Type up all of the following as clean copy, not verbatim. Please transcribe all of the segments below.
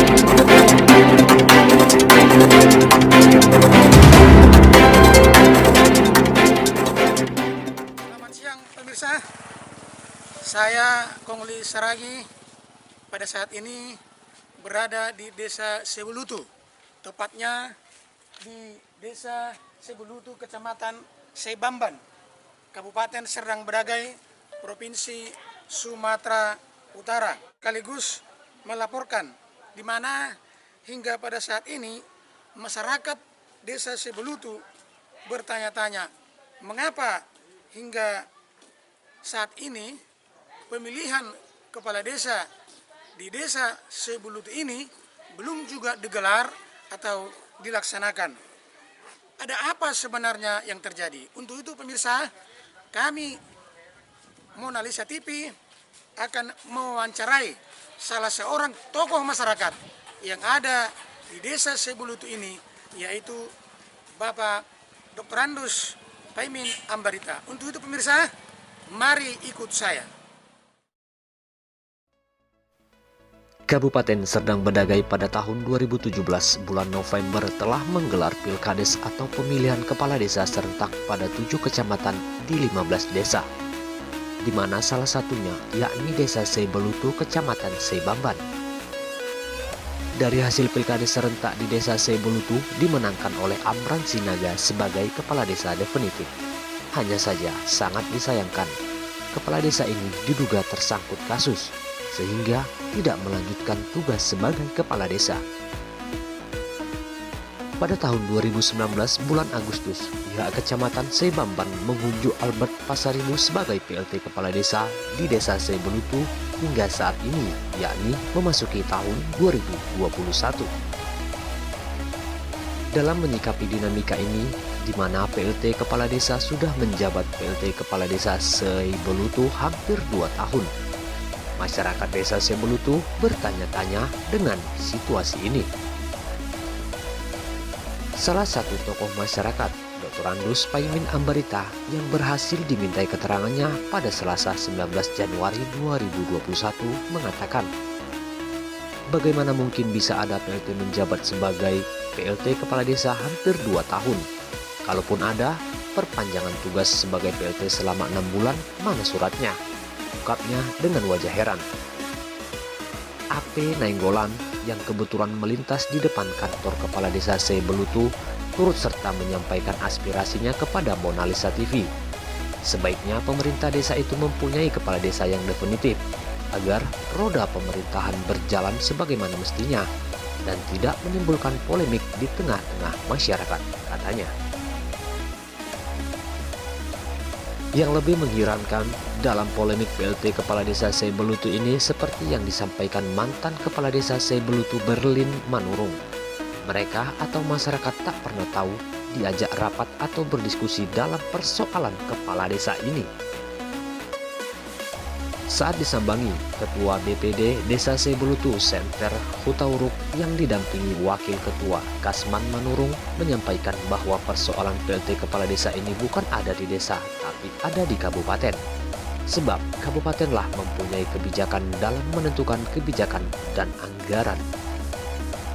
Selamat siang pemirsa, saya Kongli Saragi pada saat ini berada di Desa Sebulutu, tepatnya di Desa Sebulutu, Kecamatan Sebamban, Kabupaten Serdang Bedagai, Provinsi Sumatera Utara. Sekaligus melaporkan di mana hingga pada saat ini masyarakat Desa Sebulutu bertanya-tanya mengapa hingga saat ini pemilihan kepala desa di Desa Sebulutu ini belum juga digelar atau dilaksanakan. Ada apa sebenarnya yang terjadi? Untuk itu pemirsa, kami Mona Lisa TV akan mewawancarai salah seorang tokoh masyarakat yang ada di Desa Sebulutu ini, yaitu Bapak Dr. Andus Paimin Ambarita. Untuk itu pemirsa, mari ikut saya. Kabupaten Serdang Bedagai pada tahun 2017 bulan November telah menggelar Pilkades atau pemilihan kepala desa serentak pada 7 kecamatan di 15 desa, di mana salah satunya yakni Desa Sebulutu, Kecamatan Sebamban. Dari hasil Pilkades serentak di Desa Sebulutu dimenangkan oleh Amran Sinaga sebagai kepala desa definitif. Hanya saja sangat disayangkan, kepala desa ini diduga tersangkut kasus sehingga tidak melanjutkan tugas sebagai kepala desa. Pada tahun 2019 bulan Agustus, pihak Kecamatan Sebamban mengunjuk Albert Pasaribu sebagai PLT Kepala Desa di Desa Sebulutu hingga saat ini, yakni memasuki tahun 2021. Dalam menyikapi dinamika ini, di mana PLT Kepala Desa sudah menjabat PLT Kepala Desa Sebulutu hampir 2 tahun, masyarakat Desa Sebulutu bertanya-tanya dengan situasi ini. Salah satu tokoh masyarakat, Dr. Andus Paimin Ambarita, yang berhasil dimintai keterangannya pada Selasa 19 Januari 2021 mengatakan, bagaimana mungkin bisa ada PLT menjabat sebagai PLT Kepala Desa hampir 2 tahun? Kalaupun ada, perpanjangan tugas sebagai PLT selama 6 bulan, mana suratnya? Ungkapnya dengan wajah heran. AP Nainggolan yang kebetulan melintas di depan kantor Kepala Desa Sebulutu turut serta menyampaikan aspirasinya kepada Mona Lisa TV. Sebaiknya pemerintah desa itu mempunyai kepala desa yang definitif agar roda pemerintahan berjalan sebagaimana mestinya dan tidak menimbulkan polemik di tengah-tengah masyarakat, katanya. Yang lebih mengherankan dalam polemik PLT Kepala Desa Sebulutu ini seperti yang disampaikan mantan Kepala Desa Sebulutu Berlin Manurung. Mereka atau masyarakat tak pernah tahu diajak rapat atau berdiskusi dalam persoalan kepala desa ini. Saat disambangi, Ketua BPD Desa Sebulutu Center Hutauruk yang didampingi Wakil Ketua Kasman Manurung menyampaikan bahwa persoalan PLT Kepala Desa ini bukan ada di desa, tapi ada di kabupaten. Sebab kabupatenlah mempunyai kebijakan dalam menentukan kebijakan dan anggaran.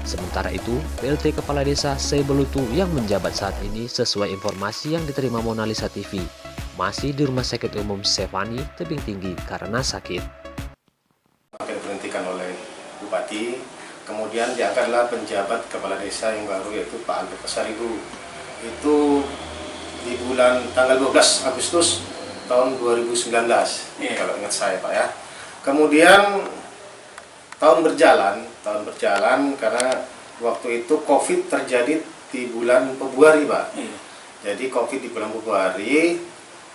Sementara itu, PLT Kepala Desa Sebulutu yang menjabat saat ini sesuai informasi yang diterima Mona Lisa TV, masih di Rumah Sakit Umum Sevani, Tebing Tinggi karena sakit. Akan diberhentikan oleh Bupati, kemudian diangkatlah penjabat kepala desa yang baru yaitu Pak Albert Pasaribu. Itu di bulan tanggal 12 Agustus tahun 2019, kalau ingat saya Pak ya. Kemudian tahun berjalan karena waktu itu COVID terjadi di bulan Februari Pak. Jadi COVID di bulan Februari,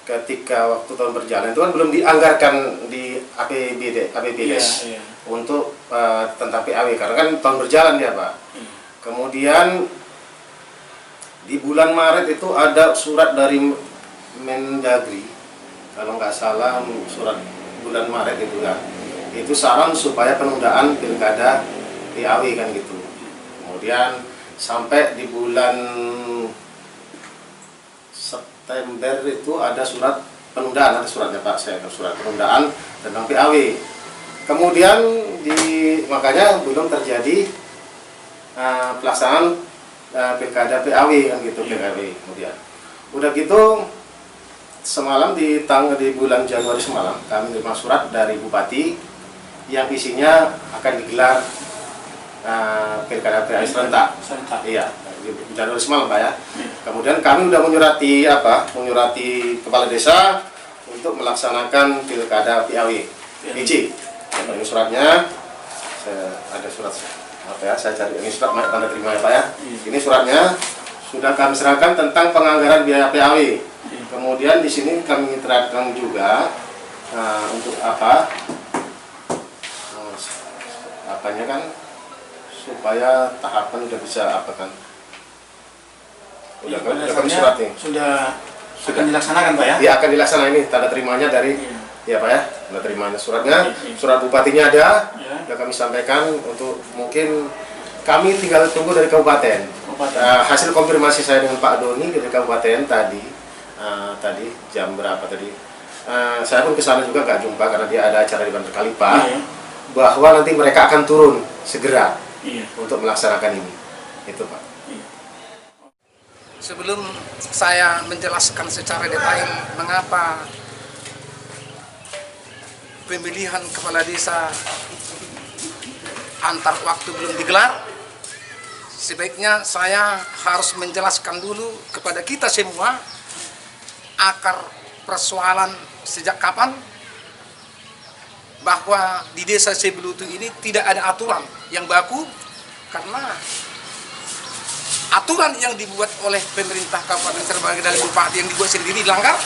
ketika waktu tahun berjalan itu kan belum dianggarkan di APBDes untuk tentang PAW karena kan tahun berjalan ya Pak. Kemudian di bulan Maret itu ada surat dari Mendagri, kalau nggak salah surat bulan Maret itu kan, itu saran supaya penundaan pilkada PAW kan gitu. Kemudian sampai di bulan September itu ada surat penundaan, ada suratnya Pak, saya surat penundaan tentang PAW. Kemudian makanya belum terjadi pelaksanaan pilkada PAW kan gitu, PAW. Kemudian udah gitu semalam di bulan Januari semalam kami menerima surat dari Bupati yang isinya akan digelar pilkada PAW serentak. Iya, di Januari semalam Pak ya. Kemudian kami sudah menyurati kepala desa untuk melaksanakan pilkada PAW. PJ. Ini suratnya, ada surat apa ya? Saya cari ini surat tanda terima ya Pak ya. Ini suratnya sudah kami serahkan tentang penganggaran biaya PAW. Kemudian di sini kami terapkan juga untuk apanya kan supaya tahapan udah bisa kan. Udah kami surat nih. Sudah akan dilaksanakan Pak ya? Iya akan dilaksanakan ini tanda terimanya dari ya Pak ya, tanda terimanya suratnya, surat bupatinya ada, sudah kami sampaikan untuk mungkin kami tinggal tunggu dari kabupaten. Hasil konfirmasi saya dengan Pak Doni dari kabupaten tadi jam berapa tadi? Saya pun kesana juga nggak jumpa karena dia ada acara di Bandar Kalipa, bahwa nanti mereka akan turun segera untuk melaksanakan ini. Itu Pak. Sebelum saya menjelaskan secara detail mengapa pemilihan kepala desa antar waktu belum digelar, sebaiknya saya harus menjelaskan dulu kepada kita semua akar persoalan sejak kapan bahwa di desa Sebelutu ini tidak ada aturan yang baku, karena aturan yang dibuat oleh pemerintah Kabupaten Serbagina dan Bupati yang dibuat sendiri dilanggar,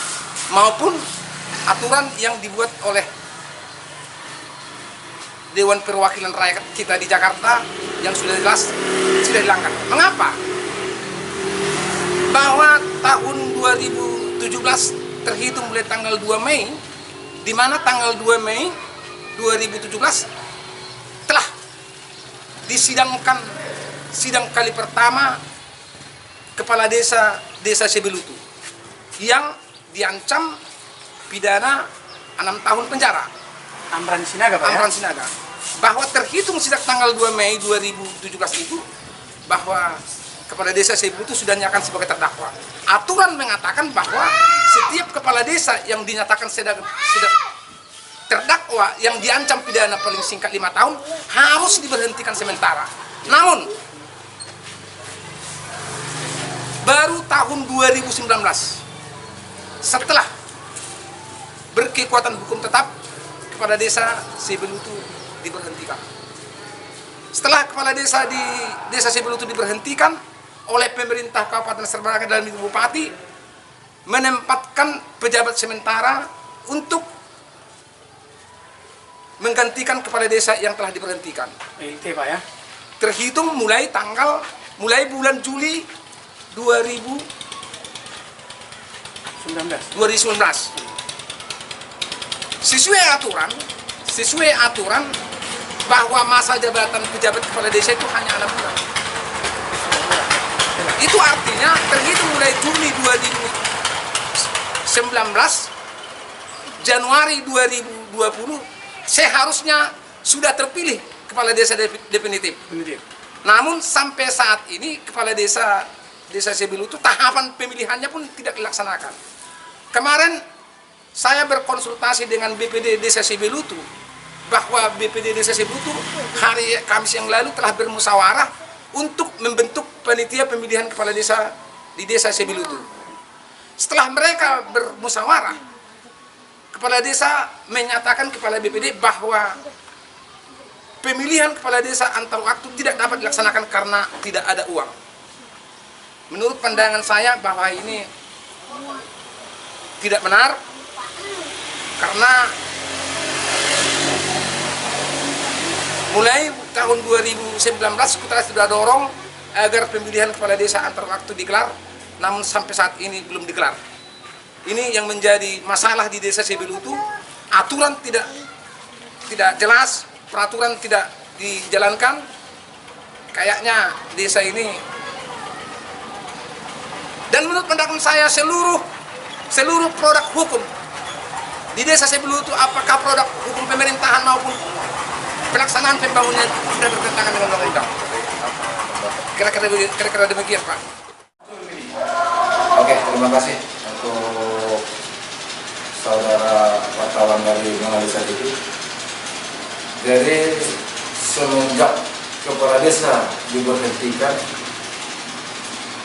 maupun aturan yang dibuat oleh Dewan Perwakilan Rakyat kita di Jakarta yang sudah jelas sudah dilanggar. Mengapa? Bahwa tahun 2017 terhitung mulai tanggal 2 Mei, di mana tanggal 2 Mei 2017 telah disidangkan sidang kali pertama kepala desa Sebelutu yang diancam pidana 6 tahun penjara. Amran Sinaga Pak Amran Sinaga. Bahwa terhitung sejak tanggal 2 Mei 2017 itu bahwa kepala desa Sebelutu sudah dinyatakan sebagai terdakwa. Aturan mengatakan bahwa setiap kepala desa yang dinyatakan sudah terdakwa yang diancam pidana paling singkat 5 tahun harus diberhentikan sementara. Namun baru tahun 2019 setelah berkekuatan hukum tetap kepala desa Sebelutu diberhentikan. Setelah kepala desa di desa Sebelutu diberhentikan oleh pemerintah Kabupaten Serbagina dan Bupati menempatkan pejabat sementara untuk menggantikan kepala desa yang telah diberhentikan. PLT Pak ya. Terhitung mulai bulan Juli 2019. Sesuai aturan bahwa masa jabatan pejabat kepala desa itu hanya 6 bulan. Itu artinya terhitung mulai Juli 2019, Januari 2020 seharusnya sudah terpilih kepala desa definitif. Namun sampai saat ini kepala desa Sebelutu tahapan pemilihannya pun tidak dilaksanakan. Kemarin saya berkonsultasi dengan BPD Desa Sebelutu bahwa BPD Desa Sebelutu hari Kamis yang lalu telah bermusyawarah untuk membentuk panitia pemilihan kepala desa di Desa Sebelutu. Setelah mereka bermusyawarah, kepala desa menyatakan kepada BPD bahwa pemilihan kepala desa antar waktu tidak dapat dilaksanakan karena tidak ada uang. Menurut pandangan saya bahwa ini tidak benar, karena mulai tahun 2019 kita sudah dorong agar pemilihan kepala desa antar waktu digelar, namun sampai saat ini belum digelar. Ini yang menjadi masalah di desa Sebelutu. Aturan tidak jelas, peraturan tidak dijalankan. Kayaknya desa ini, dan menurut pandangan saya seluruh produk hukum di desa Sebelutu, apakah produk hukum pemerintahan maupun pelaksanaan pembangunan sudah bertentangan dengan undang-undang. Kira-kira demikian, Pak. Oke, terima kasih untuk saudara wartawan dari menganalisa itu. Jadi semenjak kepala desa diberhentikan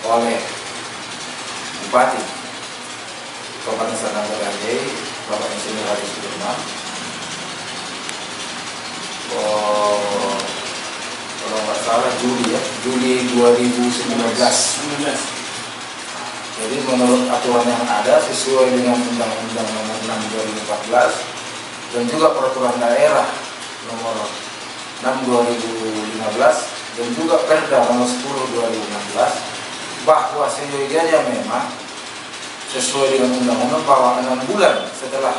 oleh Bupati Kabupaten Sanangan Rajai, Bapak Insinyur Haji Sudirman, kalau nggak salah Juli 2019. Jadi menurut aturan yang ada sesuai dengan Undang-Undang Nomor 6 2014 dan juga Peraturan Daerah Nomor 6 2015 dan juga Perda Nomor 10 2016 bahwa seyogianya memang sesuai dengan undang-undang bahwa 6 bulan setelah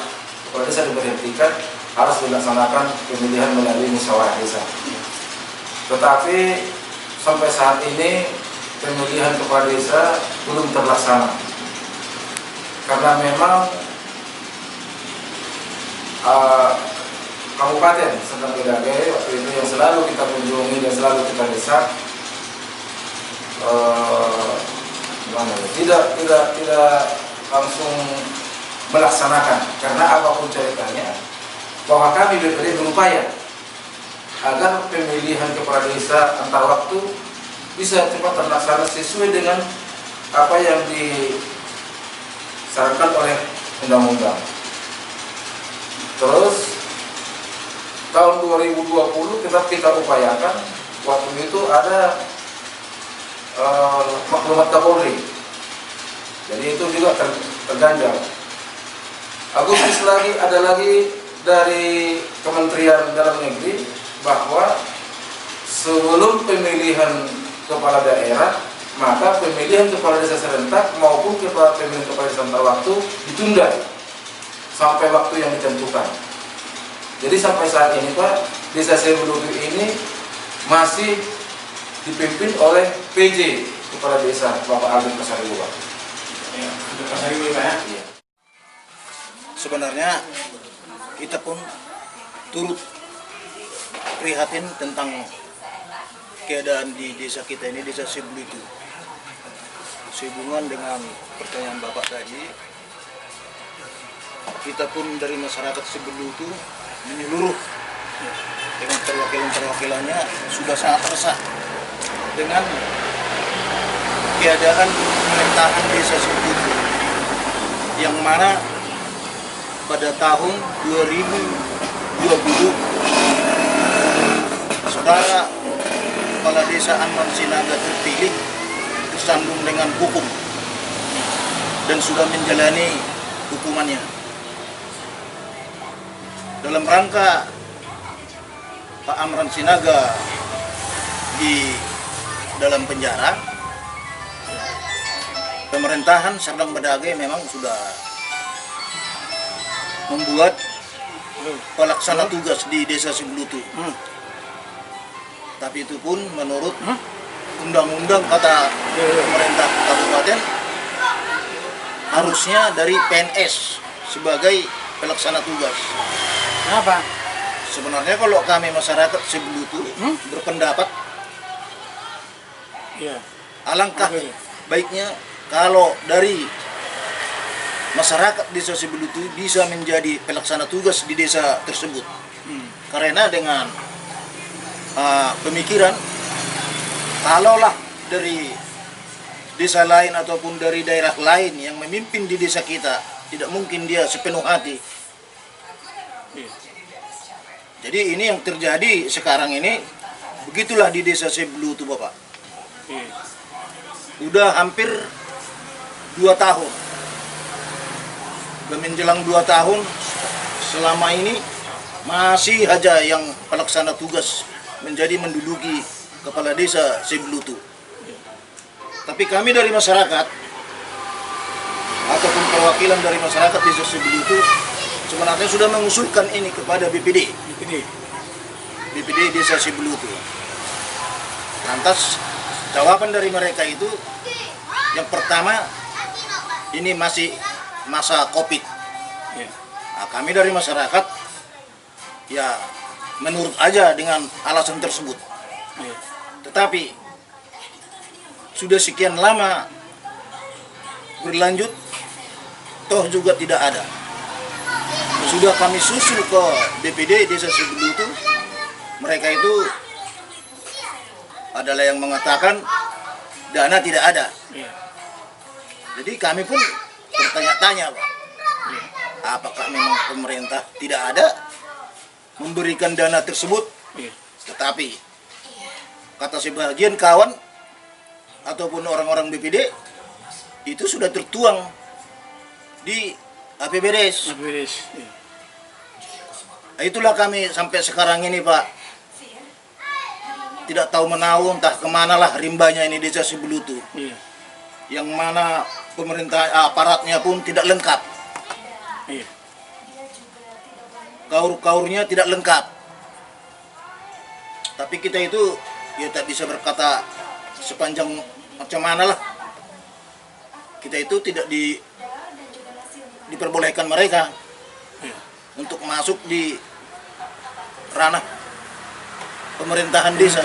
kepala desa diberhentikan harus dilaksanakan pemilihan melalui musyawarah desa. Tetapi sampai saat ini pemilihan kepala desa belum terlaksana karena memang Kabupaten Sanangan Bedagai waktu itu yang selalu kita kunjungi dan selalu kita desak tidak langsung melaksanakan karena apapun ceritanya bahwa kami BPD berupaya agar pemilihan kepala desa antar waktu bisa cepat terlaksana sesuai dengan apa yang disarankan oleh undang-undang. Terus tahun 2020 kita upayakan waktu itu ada maklumat Kapolri. Jadi itu juga terganjal. Agustus lagi ada lagi dari Kementerian Dalam Negeri bahwa sebelum pemilihan kepala daerah, maka pemilihan kepala desa serentak maupun pemilihan kepala desa antar waktu ditunda sampai waktu yang ditentukan. Jadi sampai saat ini Pak, desa Sebelutu ini masih dipimpin oleh PJ kepala desa Bapak Albert Pasaribu. Ya, Pasaribu Pak ya. Iya. Sebenarnya kita pun turut prihatin tentang keadaan di desa kita ini, desa Sebelutu. Sehubungan dengan pertanyaan Bapak tadi, kita pun dari masyarakat Sebelutu menyeluruh dengan perwakilan-perwakilannya sudah sangat resah dengan keadaan pemerintahan desa Sebelutu yang mana pada tahun 2020 saudara Kepala Desa Amran Sinaga terpilih tersandung dengan hukum dan sudah menjalani hukumannya. Dalam rangka Pak Amran Sinaga di dalam penjara, pemerintahan Serdang Bedagai memang sudah membuat pelaksana tugas di desa Sebelutu. Tapi itu pun menurut undang-undang kata pemerintah kabupaten harusnya dari PNS sebagai pelaksana tugas. Kenapa? Sebenarnya kalau kami masyarakat Sebelutu berpendapat Iya. alangkah baiknya kalau dari masyarakat desa Sebelutu bisa menjadi pelaksana tugas di desa tersebut. Karena dengan pemikiran kalaulah dari desa lain ataupun dari daerah lain yang memimpin di desa kita, tidak mungkin dia sepenuh hati. Jadi ini yang terjadi sekarang ini, begitulah di desa Sebelutu Bapak. Udah hampir 2 tahun. Udah menjelang 2 tahun, selama ini masih aja yang pelaksana tugas menjadi menduduki kepala desa Sebelutu. Tapi kami dari masyarakat ataupun perwakilan dari masyarakat desa Sebelutu sebenarnya sudah mengusulkan ini kepada BPD desa Sebelutu. Lantas jawaban dari mereka itu yang pertama, ini masih masa COVID. Nah, kami dari masyarakat ya menurut aja dengan alasan tersebut. Tetapi sudah sekian lama berlanjut, toh juga tidak ada. Sudah kami susul ke DPD Desa Sebelutu, mereka itu adalah yang mengatakan dana tidak ada. Jadi kami pun bertanya-tanya, Pak, apakah memang pemerintah tidak ada memberikan dana tersebut? Tetapi kata sebagian kawan ataupun orang-orang BPD, itu sudah tertuang di APBDes. Itulah kami sampai sekarang ini, Pak, tidak tahu menahu entah kemana lah rimbanya ini Desa Sebelutu. Yang mana pemerintah aparatnya pun tidak lengkap. Kaur-kaurnya tidak lengkap. Tapi kita itu ya tak bisa berkata sepanjang macam mana lah. Kita itu tidak diperbolehkan mereka untuk masuk di ranah pemerintahan desa.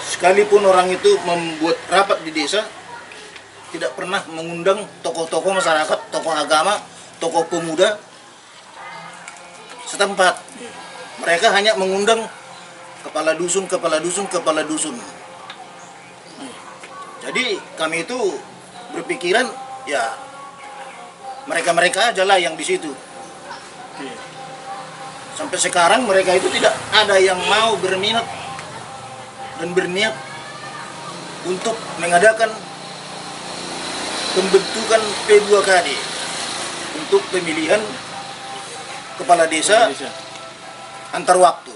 Sekalipun orang itu membuat rapat di desa, tidak pernah mengundang tokoh-tokoh masyarakat, tokoh agama, tokoh pemuda setempat. Mereka hanya mengundang kepala dusun. Jadi kami itu berpikiran ya mereka aja lah yang di situ. Sampai sekarang mereka itu tidak ada yang mau berminat dan berniat untuk mengadakan pembentukan P2KD untuk pemilihan kepala desa antar waktu.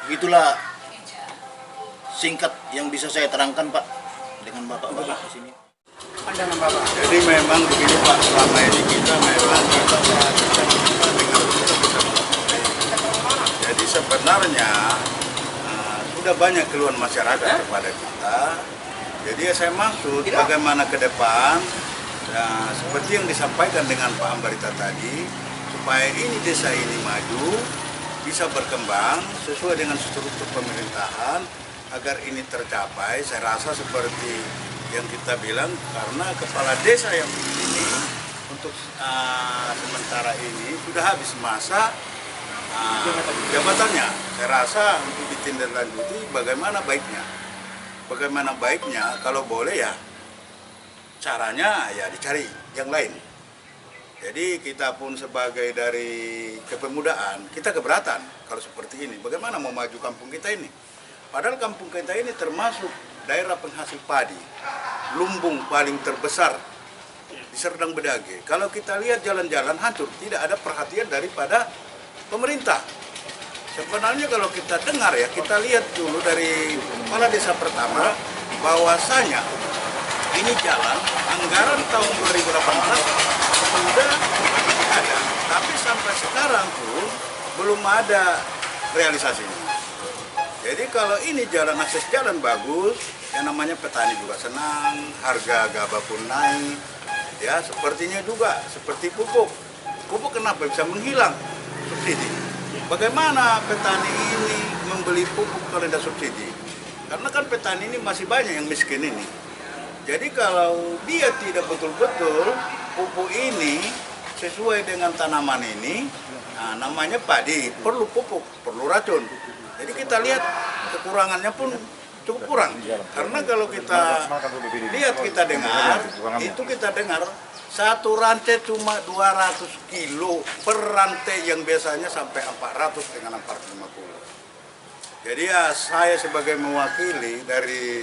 Begitulah singkat yang bisa saya terangkan, Pak, dengan Bapak-bapak di sini. Jadi memang begini Pak, selama ini kita memang kita perhatikan kita dengan jadi sebenarnya sudah banyak keluhan masyarakat kepada kita. Jadi saya maksud bagaimana ke depan, seperti yang disampaikan dengan Pak Ambarita tadi, supaya ini desa ini maju, bisa berkembang sesuai dengan struktur pemerintahan, agar ini tercapai. Saya rasa seperti yang kita bilang, karena kepala desa yang ini untuk sementara ini sudah habis masa jabatannya. Saya rasa untuk ditindaklanjuti bagaimana baiknya kalau boleh ya caranya ya dicari yang lain. Jadi kita pun sebagai dari kepemudaan kita keberatan kalau seperti ini. Bagaimana mau maju kampung kita ini? Padahal kampung kita ini termasuk daerah penghasil padi, lumbung paling terbesar di Serdang Bedage. Kalau kita lihat jalan-jalan hancur, tidak ada perhatian daripada pemerintah. Sebenarnya kalau kita dengar ya, kita lihat dulu dari kepala desa pertama, bahwasanya ini jalan anggaran tahun 2018 sudah ada, tapi sampai sekarang pun belum ada realisasinya. Jadi kalau ini jalan akses jalan bagus, yang namanya petani juga senang, harga gabah pun naik, ya sepertinya juga seperti pupuk. Pupuk kenapa bisa menghilang subsidi? Bagaimana petani ini membeli pupuk kalau ada subsidi? Karena kan petani ini masih banyak yang miskin ini. Jadi kalau dia tidak betul-betul pupuk ini sesuai dengan tanaman ini, nah, namanya padi, perlu pupuk, perlu racun. Jadi kita lihat kekurangannya pun cukup kurang. Karena kalau kita lihat, kita dengar, itu kita dengar satu rantai cuma 200 kilo per rantai yang biasanya sampai 400 dengan 450. Jadi ya saya sebagai mewakili dari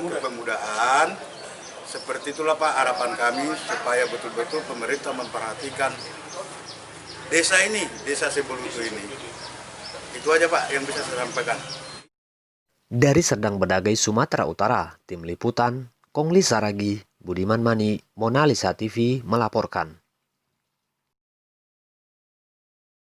kepemudaan, seperti itulah Pak harapan kami supaya betul-betul pemerintah memperhatikan desa ini, Desa Sebelutu ini. Itu aja Pak yang bisa saya sampaikan. Dari Serdang Bedagai, Sumatera Utara, Tim Liputan, Kongli Saragi, Budiman Mani, Mona Lisa TV melaporkan.